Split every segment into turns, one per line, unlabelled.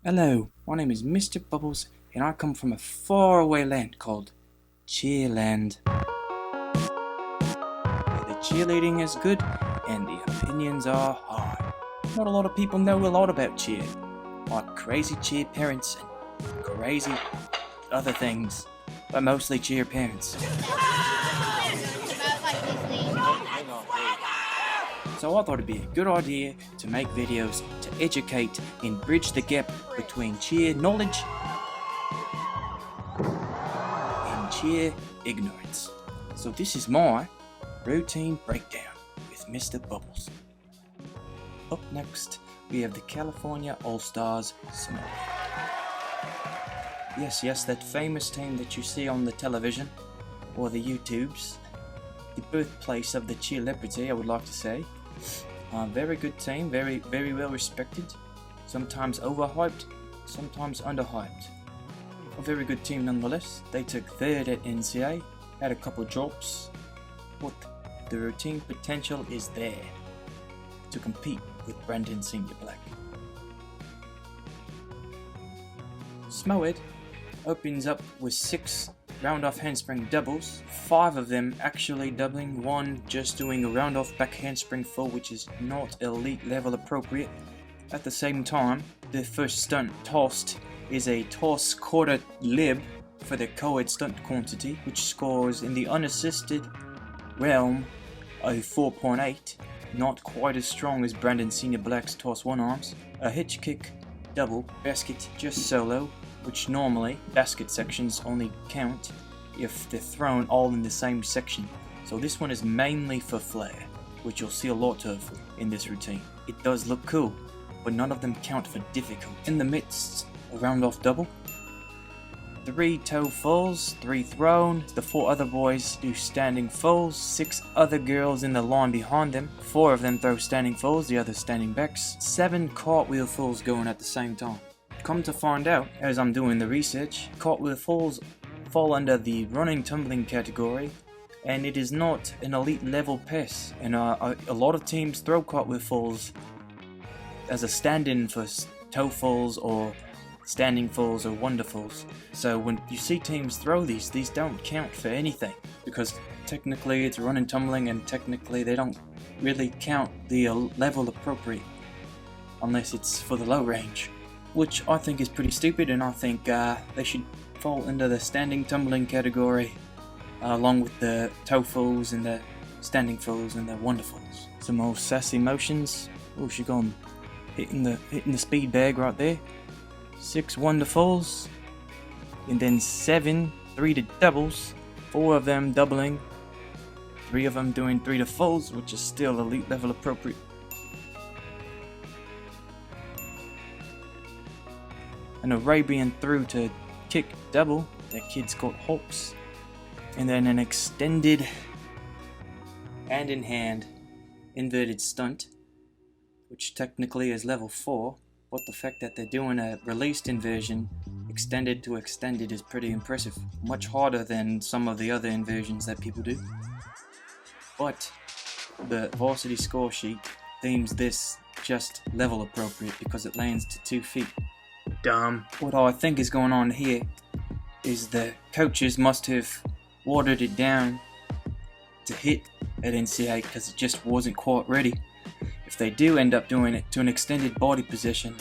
Hello, my name is Mr. Bubbles, and I come from a faraway land called Cheerland, where the cheerleading is good and the opinions are high. Not a lot of people know a lot about cheer, like crazy cheer parents and crazy other things, but mostly cheer parents. So I thought it'd be a good idea to make videos to educate and bridge the gap between cheer knowledge and cheer ignorance. So this is my routine breakdown with Mr. Bubbles. Up next, we have the California Allstars SMOED. Yes, that famous team that you see on the television or the YouTubes. The birthplace of the cheerleading, I would like to say. Very good team, very well respected, sometimes overhyped, sometimes underhyped. A very good team nonetheless. They took third at NCA, had a couple drops, but the routine potential is there to compete with Brandon Senior Black. SMOED opens up with 6 round-off handspring doubles, 5 of them actually doubling, 1 just doing a round-off back handspring full, which is not elite level appropriate. At the same time, the first stunt tossed is a toss quarter lib for the co-ed stunt quantity, which scores in the unassisted realm of 4.8, not quite as strong as Brandon Senior Black's toss one arms. A hitch kick double, basket just solo, which normally basket sections only count if they're thrown all in the same section. So this one is mainly for flair, which you'll see a lot of in this routine. It does look cool, but none of them count for difficult. In the midst, a round off double, 3 toe fulls, 3 thrown, the 4 other boys do standing fulls, 6 other girls in the line behind them, 4 of them throw standing fulls, the others standing backs, 7 cartwheel fulls going at the same time. Come to find out, as I'm doing the research, cartwheel falls fall under the running tumbling category, and it is not an elite level pass, and a lot of teams throw cartwheel falls as a stand-in for toe falls or standing falls or wonderfuls. So when you see teams throw these don't count for anything, because technically it's running tumbling and technically they don't really count the level appropriate unless it's for the low range, which I think is pretty stupid, and I think they should fall into the standing tumbling category along with the toe falls and the standing falls and the wonderfuls. Some more sassy motions. Oh, she gone hitting the speed bag right there. 6 wonderfuls, and then 7 3 to doubles, 4 of them doubling, 3 of them doing 3 to fulls, which is still elite level appropriate. An Arabian through to kick double, that kid's called Hawks, and then an extended hand in hand inverted stunt, which technically is level 4, but the fact that they're doing a released inversion extended to extended is pretty impressive, much harder than some of the other inversions that people do. But the varsity score sheet deems this just level appropriate because it lands to 2 feet. Dumb. What I think is going on here is the coaches must have watered it down to hit at NCA because it just wasn't quite ready. If they do end up doing it to an extended body position,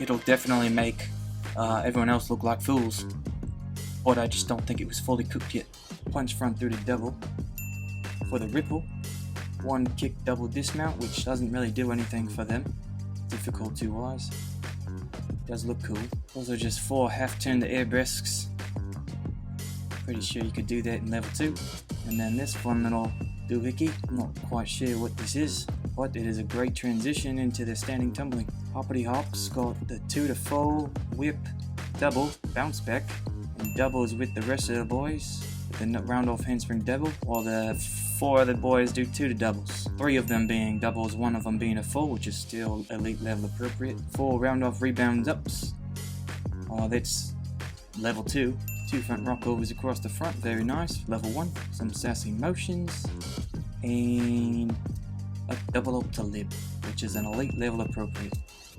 it'll definitely make everyone else look like fools. But I just don't think it was fully cooked yet. Punch front through the double for the ripple. 1 kick double dismount, which doesn't really do anything for them difficulty wise. Does look cool. Those are just 4 half turn to air brisks. Pretty sure you could do that in level 2. And then this fun little doohickey. I'm not quite sure what this is, but it is a great transition into the standing tumbling. Hoppity hops got the 2 to full, whip, double, bounce back, and doubles with the rest of the boys. The round off handspring double, while the 4 other boys do 2 to doubles. 3 of them being doubles, 1 of them being a full, which is still elite level appropriate. 4 round off rebound ups. That's level 2. 2 front rockovers across the front, very nice. Level 1. Some sassy motions. And a double up to lib, which is an elite level appropriate.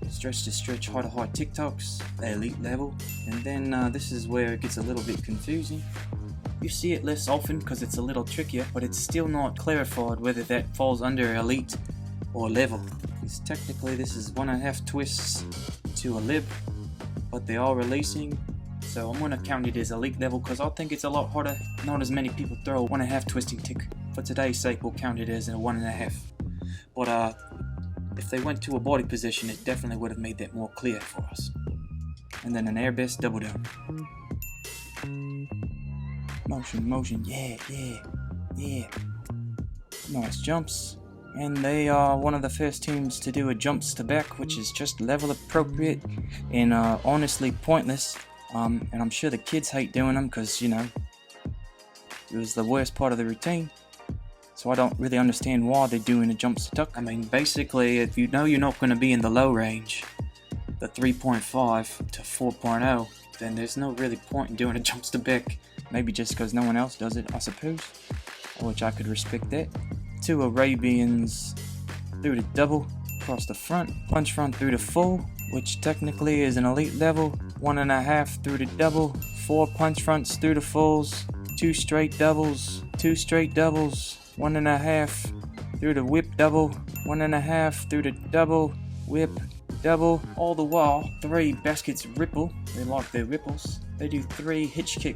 stretch to stretch, high to high TikToks, the elite level. And then this is where it gets a little bit confusing. You see it less often because it's a little trickier, but it's still not clarified whether that falls under elite or level. Because technically this is 1.5 twists to a lib, but they are releasing. So I'm going to count it as elite level because I think it's a lot harder. Not as many people throw a 1.5 twisting tick. For today's sake, we'll count it as a 1.5. But if they went to a body position, it definitely would have made that more clear for us. And then an air best double down. Motion, yeah. Nice jumps. And they are one of the first teams to do a jumps to back, which is just level appropriate and honestly pointless. And I'm sure the kids hate doing them because, you know, it was the worst part of the routine. So I don't really understand why they're doing a jumps to tuck. I mean, basically, if you know you're not going to be in the low range, the 3.5 to 4.0, then there's no really point in doing a jumps to back. Maybe just because no one else does it, I suppose. Which I could respect that. 2 Arabians through the double, across the front, punch front through the full, which technically is an elite level. 1.5 through the double, 4 punch fronts through the fulls, 2 straight doubles, 2 straight doubles, 1.5 through the whip double, 1.5 through the double, whip, double. All the while, 3 baskets ripple. They like their ripples. They do 3 hitch kick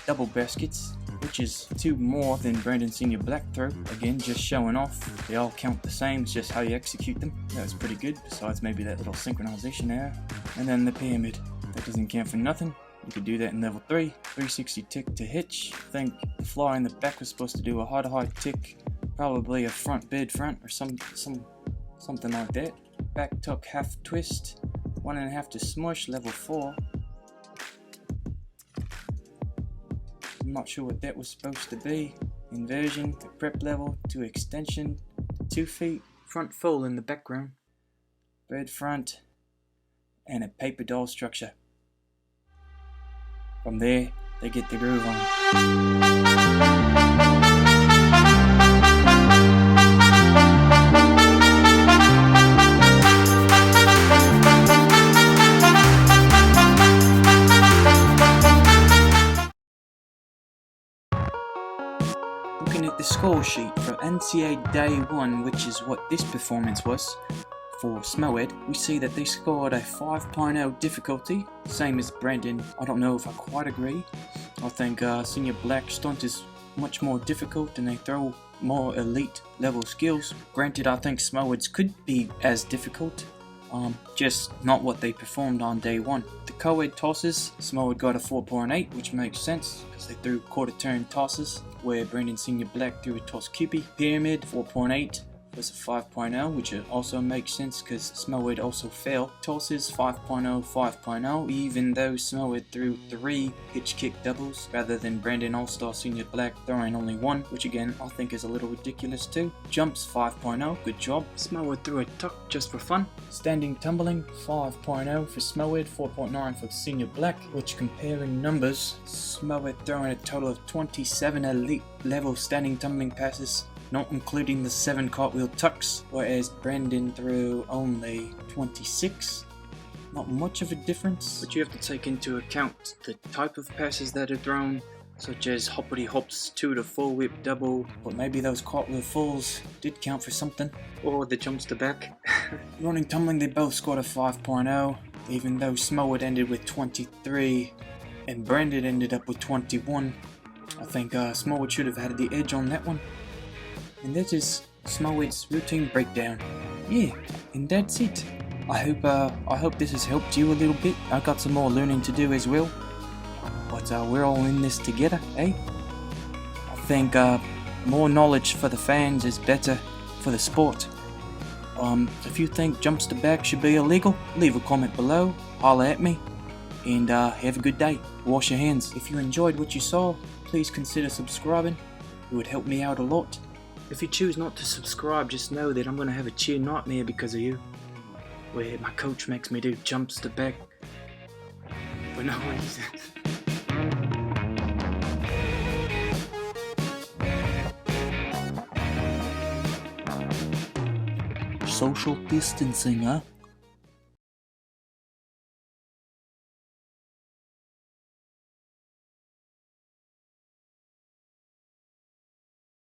double baskets, which is 2 more than Brandon Senior Black throw. Again, just showing off. They all count the same, it's just how you execute them. That was pretty good, besides maybe that little synchronization there. And then the pyramid. That doesn't count for nothing. You could do that in level 3. 360 tick to hitch. I think the fly in the back was supposed to do a high to high tick. Probably a front bid front or something like that. Back tuck half twist. 1.5 to smush, level 4. I'm not sure what that was supposed to be. Inversion, the prep level, to extension, 2 feet, front full in the background, bird front, and a paper doll structure. From there, they get the groove on. Looking at the score sheet for NCA Day 1, which is what this performance was for SMOED, we see that they scored a 5.0 difficulty, same as Brandon. I don't know if I quite agree. I think Senior Black stunt is much more difficult and they throw more elite level skills. Granted, I think SMOEDs could be as difficult, just not what they performed on day 1. The co-ed tosses, SMOED got a 4.8, which makes sense because they threw quarter turn tosses, where Brandon Senior Black threw a toss cupie. Pyramid 4.8 was a 5.0, which also makes sense because SMOED also failed. Tosses 5.0, 5.0, even though SMOED threw 3 hitch kick doubles rather than Brandon Allstars Senior Black throwing only 1, which again I think is a little ridiculous too. Jumps 5.0, good job. SMOED threw a tuck just for fun. Standing tumbling 5.0 for SMOED, 4.9 for Senior Black, which comparing numbers, SMOED throwing a total of 27 elite level standing tumbling passes, not including the 7 cartwheel tucks, whereas Brandon threw only 26. Not much of a difference, but you have to take into account the type of passes that are thrown, such as hoppity hops, 2 to full whip double, but maybe those cartwheel fulls did count for something, or the jumps to back. Running tumbling, they both scored a 5.0, even though SMOED ended with 23 and Brandon ended up with 21. I think SMOED should have had the edge on that one. And that is SMOED's routine breakdown. Yeah, and that's it. I hope this has helped you a little bit. I got some more learning to do as well, but we're all in this together, eh? I think more knowledge for the fans is better for the sport. If you think jumps to back should be illegal, leave a comment below, holler at me, and have a good day. Wash your hands. If you enjoyed what you saw, please consider subscribing. It would help me out a lot. If you choose not to subscribe, just know that I'm going to have a cheer nightmare because of you, where my coach makes me do jumps to back. But no, social distancing, huh?